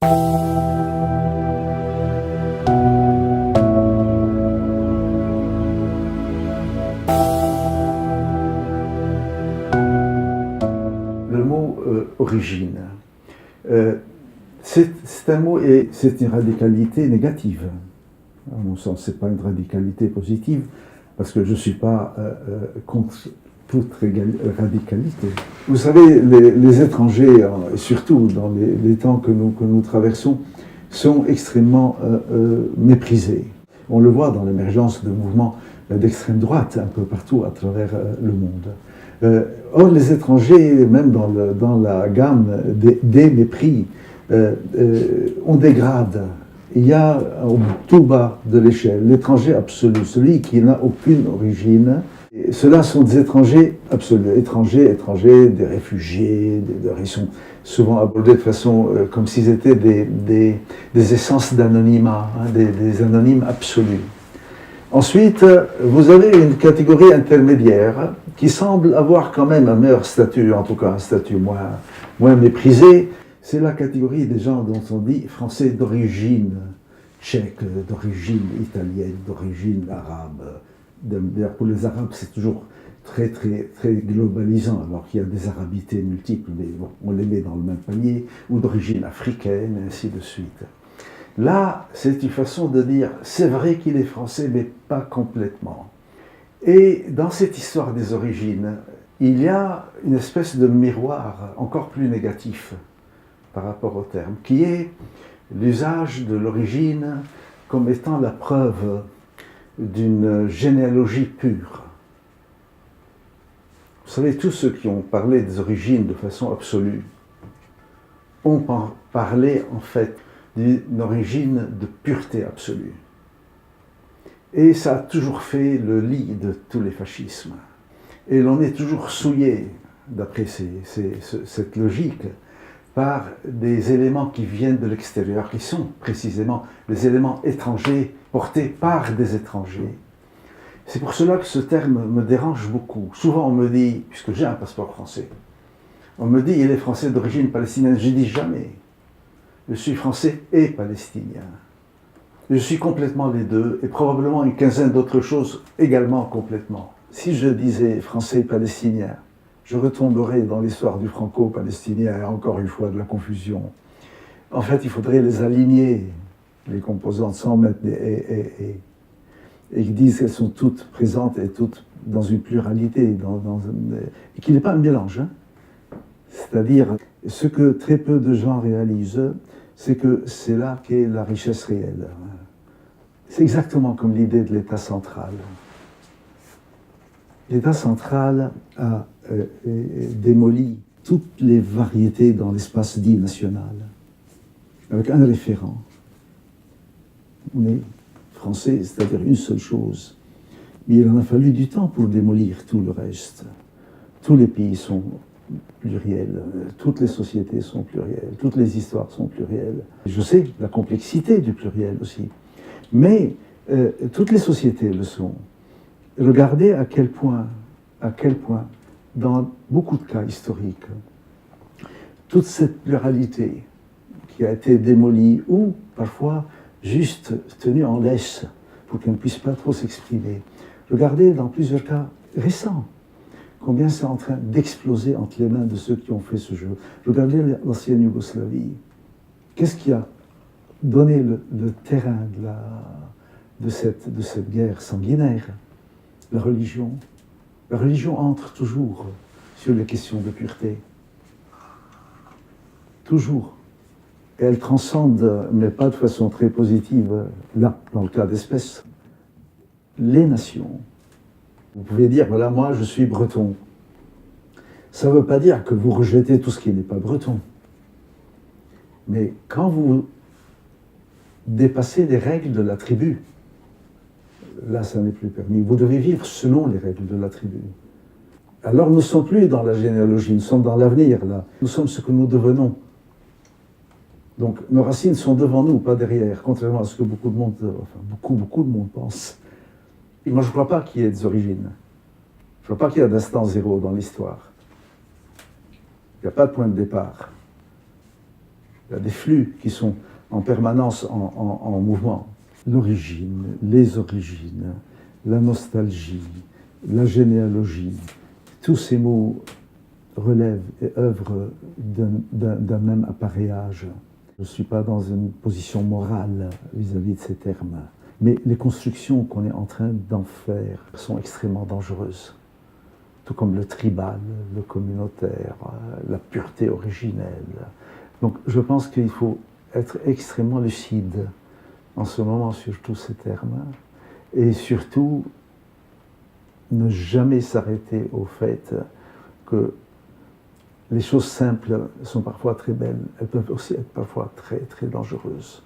Le mot origine, c'est un mot et c'est une radicalité négative. À mon sens, ce n'est pas une radicalité positive, parce que je ne suis pas contre toute radicalité. Vous savez, les étrangers, et surtout dans les temps que nous traversons, sont extrêmement méprisés. On le voit dans l'émergence de mouvements d'extrême droite un peu partout à travers le monde. Or, les étrangers, même dans la gamme des mépris, on dégrade. Il y a au tout bas de l'échelle l'étranger absolu, celui qui n'a aucune origine. Et ceux-là sont des étrangers absolus, étrangers, des réfugiés, ils sont souvent abordés de façon comme s'ils étaient des essences d'anonymat, hein, des anonymes absolus. Ensuite, vous avez une catégorie intermédiaire qui semble avoir quand même un meilleur statut, en tout cas un statut moins méprisé. C'est la catégorie des gens dont on dit français d'origine tchèque, d'origine italienne, d'origine arabe. D'ailleurs, pour les Arabes, c'est toujours très globalisant, alors qu'il y a des arabités multiples, mais bon, on les met dans le même panier, ou d'origine africaine, et ainsi de suite. Là, c'est une façon de dire, c'est vrai qu'il est français, mais pas complètement. Et dans cette histoire des origines, il y a une espèce de miroir encore plus négatif par rapport au terme, qui est l'usage de l'origine comme étant la preuve d'une généalogie pure. Vous savez, tous ceux qui ont parlé des origines de façon absolue ont parlé en fait d'une origine de pureté absolue. Et ça a toujours fait le lit de tous les fascismes. Et l'on est toujours souillé, d'après cette logique, par des éléments qui viennent de l'extérieur, qui sont précisément des éléments étrangers portés par des étrangers. C'est pour cela que ce terme me dérange beaucoup. Souvent on me dit, puisque j'ai un passeport français, on me dit il est français d'origine palestinienne. Je dis jamais. Je suis français et palestinien. Je suis complètement les deux, et probablement une quinzaine d'autres choses également complètement. Si je disais français et palestinien, je retomberais dans l'histoire du franco-palestinien, encore une fois de la confusion. En fait, il faudrait les aligner, les composantes, sans mettre et qu'ils disent qu'elles sont toutes présentes et toutes dans une pluralité, et qu'il n'est pas un mélange. Hein. C'est-à-dire, ce que très peu de gens réalisent, c'est que c'est là qu'est la richesse réelle. C'est exactement comme l'idée de l'État central. L'État central a démoli toutes les variétés dans l'espace dit national, avec un référent. On est français, c'est-à-dire une seule chose. Mais il en a fallu du temps pour démolir tout le reste. Tous les pays sont pluriels, toutes les sociétés sont plurielles, toutes les histoires sont plurielles. Je sais la complexité du pluriel aussi, mais toutes les sociétés le sont. Regardez à quel point, dans beaucoup de cas historiques, toute cette pluralité qui a été démolie ou parfois juste tenue en laisse pour qu'elle ne puisse pas trop s'exprimer. Regardez dans plusieurs cas récents combien c'est en train d'exploser entre les mains de ceux qui ont fait ce jeu. Regardez l'ancienne Yougoslavie. Qu'est-ce qui a donné le terrain de cette guerre sanguinaire? La religion. La religion entre toujours sur les questions de pureté. Toujours. Et elle transcende, mais pas de façon très positive, là, dans le cas d'espèce, les nations. Vous pouvez dire, voilà, moi je suis breton. Ça ne veut pas dire que vous rejetez tout ce qui n'est pas breton. Mais quand vous dépassez les règles de la tribu, là, ça n'est plus permis. Vous devez vivre selon les règles de la tribu. Alors nous ne sommes plus dans la généalogie, nous sommes dans l'avenir, là. Nous sommes ce que nous devenons. Donc nos racines sont devant nous, pas derrière, contrairement à ce que beaucoup de monde pense. Et moi, je ne crois pas qu'il y ait des origines. Je ne crois pas qu'il y ait d'instant zéro dans l'histoire. Il n'y a pas de point de départ. Il y a des flux qui sont en permanence en mouvement. L'origine, les origines, la nostalgie, la généalogie, tous ces mots relèvent et œuvrent d'un même appareillage. Je ne suis pas dans une position morale vis-à-vis de ces termes, mais les constructions qu'on est en train d'en faire sont extrêmement dangereuses. Tout comme le tribal, le communautaire, la pureté originelle. Donc je pense qu'il faut être extrêmement lucide en ce moment sur tous ces termes et surtout ne jamais s'arrêter au fait que les choses simples sont parfois très belles, elles peuvent aussi être parfois très très dangereuses.